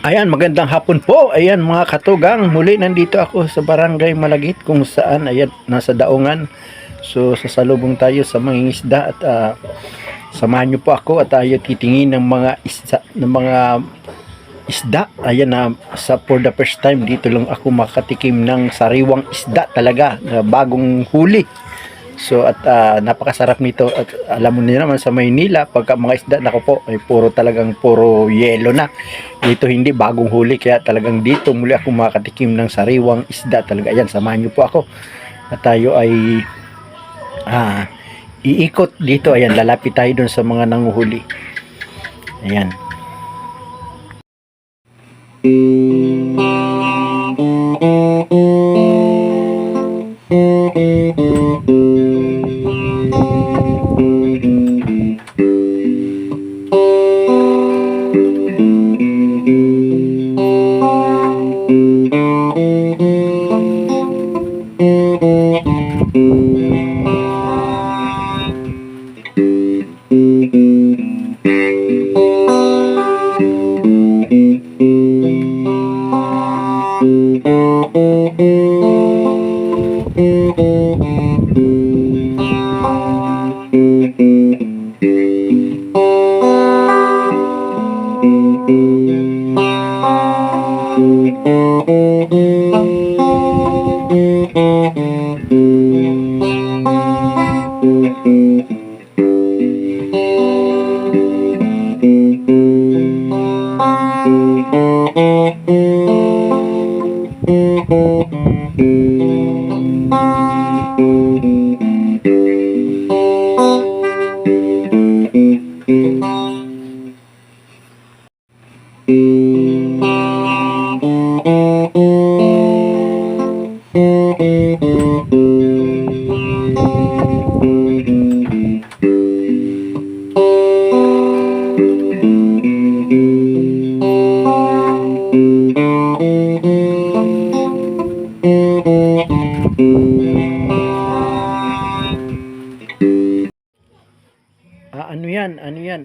Ayan, magandang hapon po. Ayan mga katugang, muli nandito ako sa Barangay Malagit kung saan ayan nasa Daungan. So sasalubong tayo sa mangingisda at samahan niyo po ako at tayo titingin ng mga isda. Ayan na for the first time dito lang ako makatikim ng sariwang isda talaga na bagong huli. So at napakasarap nito at alam mo niyo naman sa Maynila pagka mga isda nako po ay puro yelo na. Dito hindi bagong huli kaya talagang dito muli ako makatikim ng sariwang isda talaga. Ayan, samahan niyo po ako at tayo ay iikot dito. Ayan, lalapit tayo doon sa mga nanguhuli. Ayan. Ano yan? Ano yan?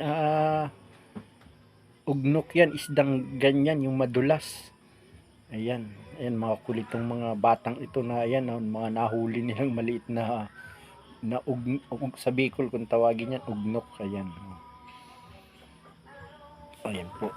Ugnok yan, isdang ganyan, yung madulas. Ayan, ayan mga kulitong mga batang ito na ayan, mga nahuli nilang maliit na sa Bicol kung tawagin yan, ugnok. Ayan. Ayan po.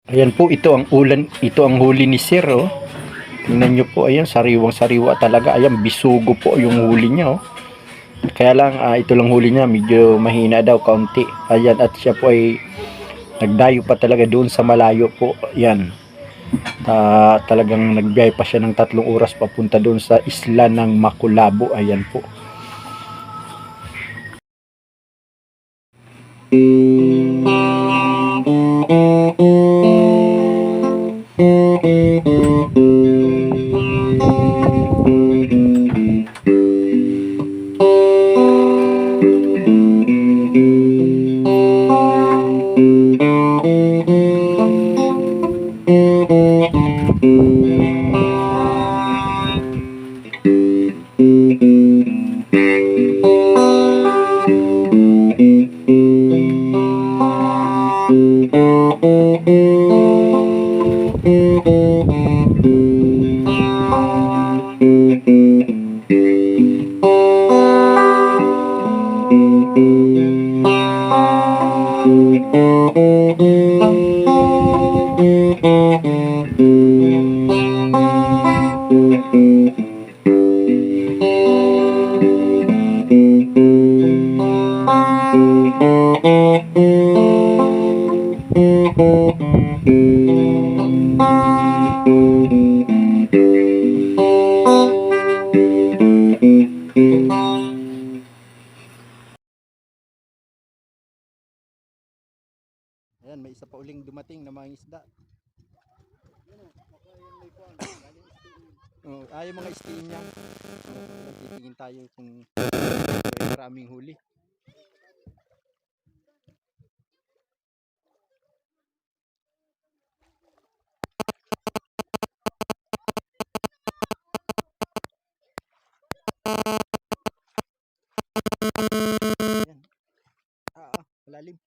Ayan po, ito ang huli ni Sir, oh. Tingnan nyo po, ayan, sariwang sariwa talaga. Ayan, bisugo po yung huli niya, oh. Kaya lang, ito lang huli niya, medyo mahina daw, kaunti. Ayan, at siya po ay nagdayo pa talaga doon sa malayo po. Ayan, talagang nagbiyahe pa siya ng 3 oras papunta doon sa isla ng Makulabo. Ayan po. Ayan, may isa pa uling dumating na mga isda. Oh, ay mga istiin niya. Titingin tayo kung maraming huli. Ayan. Malalim.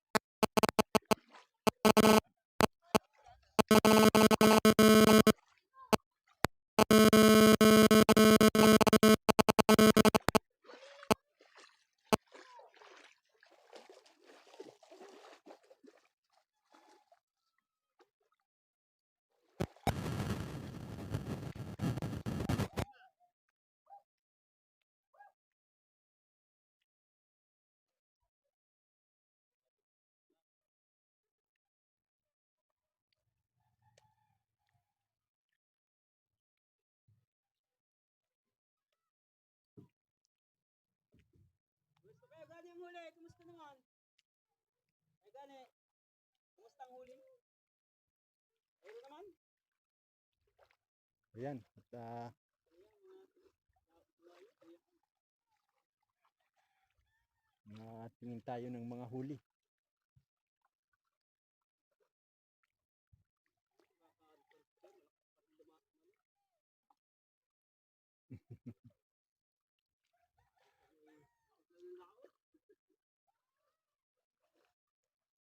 Kumusta naman? Ay gani, kumusta ang huli? Ayun naman. Ayan. At tingin tayo ng mga huli.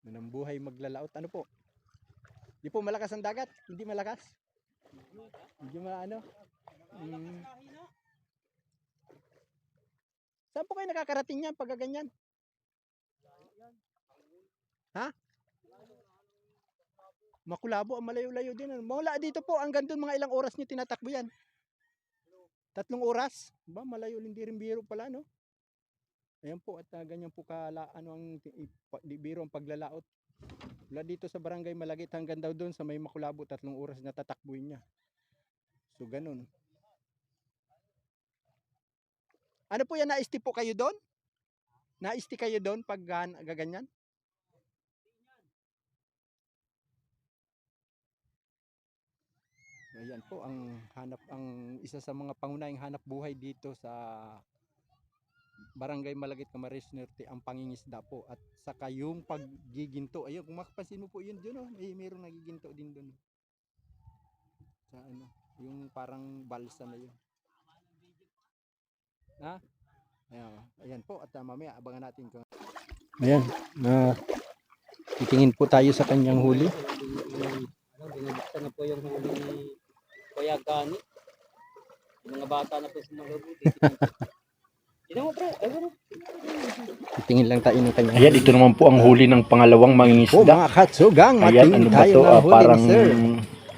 Ng buhay maglalaot. Ano po? Di po malakas ang dagat? Hindi malakas? Hindi maano? Saan po kayo nakakarating yan pag ganyan? Ha? Makulabo, ang malayo-layo din. Mula dito po, hanggang doon mga ilang oras nyo tinatakbo yan? 3 oras? Ba, malayo, hindi rin biro pala, no? Ayan po, at ganyan po di biro ang paglalaot. Mula dito sa barangay Malagit hanggang daw doon sa may Makulabo, 3 oras na tatakbuhin niya. So, ganun. Ano po yan, na-isti po kayo doon? Na-isti kayo doon pag gaganyan? Ayan po ang isa sa mga pangunahing hanap buhay dito sa Barangay Malagit, Camarines Norte, ang pangingisda po at saka yung paggiginto. Ayun, kung makapansin mo po yun doon, mayroong nagiginto din doon. Sa ano, yung parang balsa na yun. Ha? Ayan po, at mamaya abangan natin kung ayan, titingin po tayo sa kanyang huli. Binubuksan na po yung huli ni Kuya Gani. Yung mga bata na po sumalubog. Tignan mo pre, ay gano'n. Titingin lang tayo ng kanyang huli. Ayan, ito naman po ang huli ng pangalawang mangingisda. Mga katsugang, ayan, ano ba to? Parang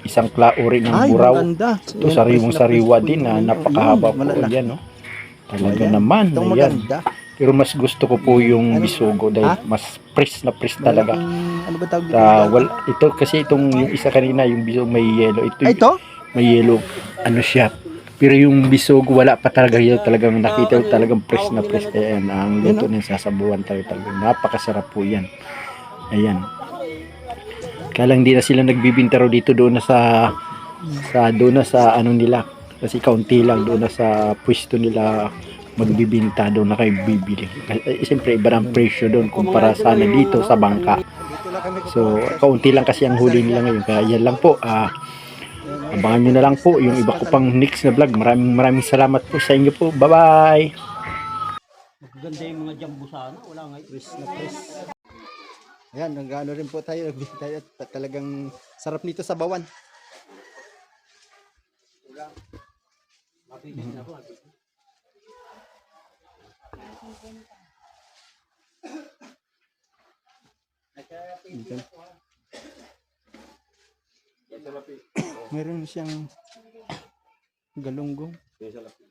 isang klauri ng buraw. Ito sariwang-sariwa din na napakahaba po. Ayan, no? Talaga naman. Ayan. Pero mas gusto ko po yung bisugo dahil mas fresh na fresh talaga. Ano ba tawag dito? Ito kasi yung isa kanina, yung bisugo may yellow. Ito? May yellow. Ano siya? Pero yung bisugo wala pa talaga yun. Talagang nakita ko talagang fresh na fresh. Ayan, ang luto ng sasabuhan talaga. Napakasarap po yan. Ayan. Kaya lang hindi na sila nagbibinta raw dito doon na sa ano nila. Kasi kaunti lang doon na sa pwesto nila magbibinta doon na kayo bibili. Siyempre iba ang presyo doon kumpara sana dito sa bangka. So kaunti lang kasi ang huli nila ngayon. Kaya yan lang po. Abangan nyo na lang po yung iba ko pang next na vlog. Maraming salamat po sa inyo po. Bye bye. Maganda yung mga jambu sana. Wala nga. Press na press. Ayan, nag-ano rin po tayo. Tayo talagang sarap nito sa bawan. Mabibig na po. Ito. Sa lapi. Meron siyang galunggong. Sa lapi.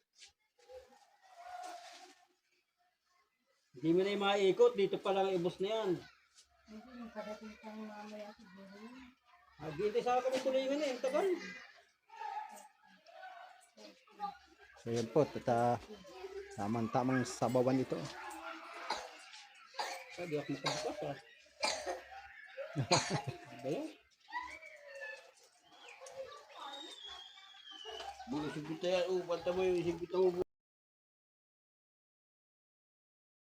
Hindi mo na yung maikot. Dito pa lang ibos na yan. Hindi, yung kadating kang mamaya siguro. Naghihintay sa kami tulingan eh. Ang tagal. So yan po, tamang sabawan ito. Sabi ako makabukas ah. Ba yan? Bulo sigot na yan. Panta mo yung sigot mo.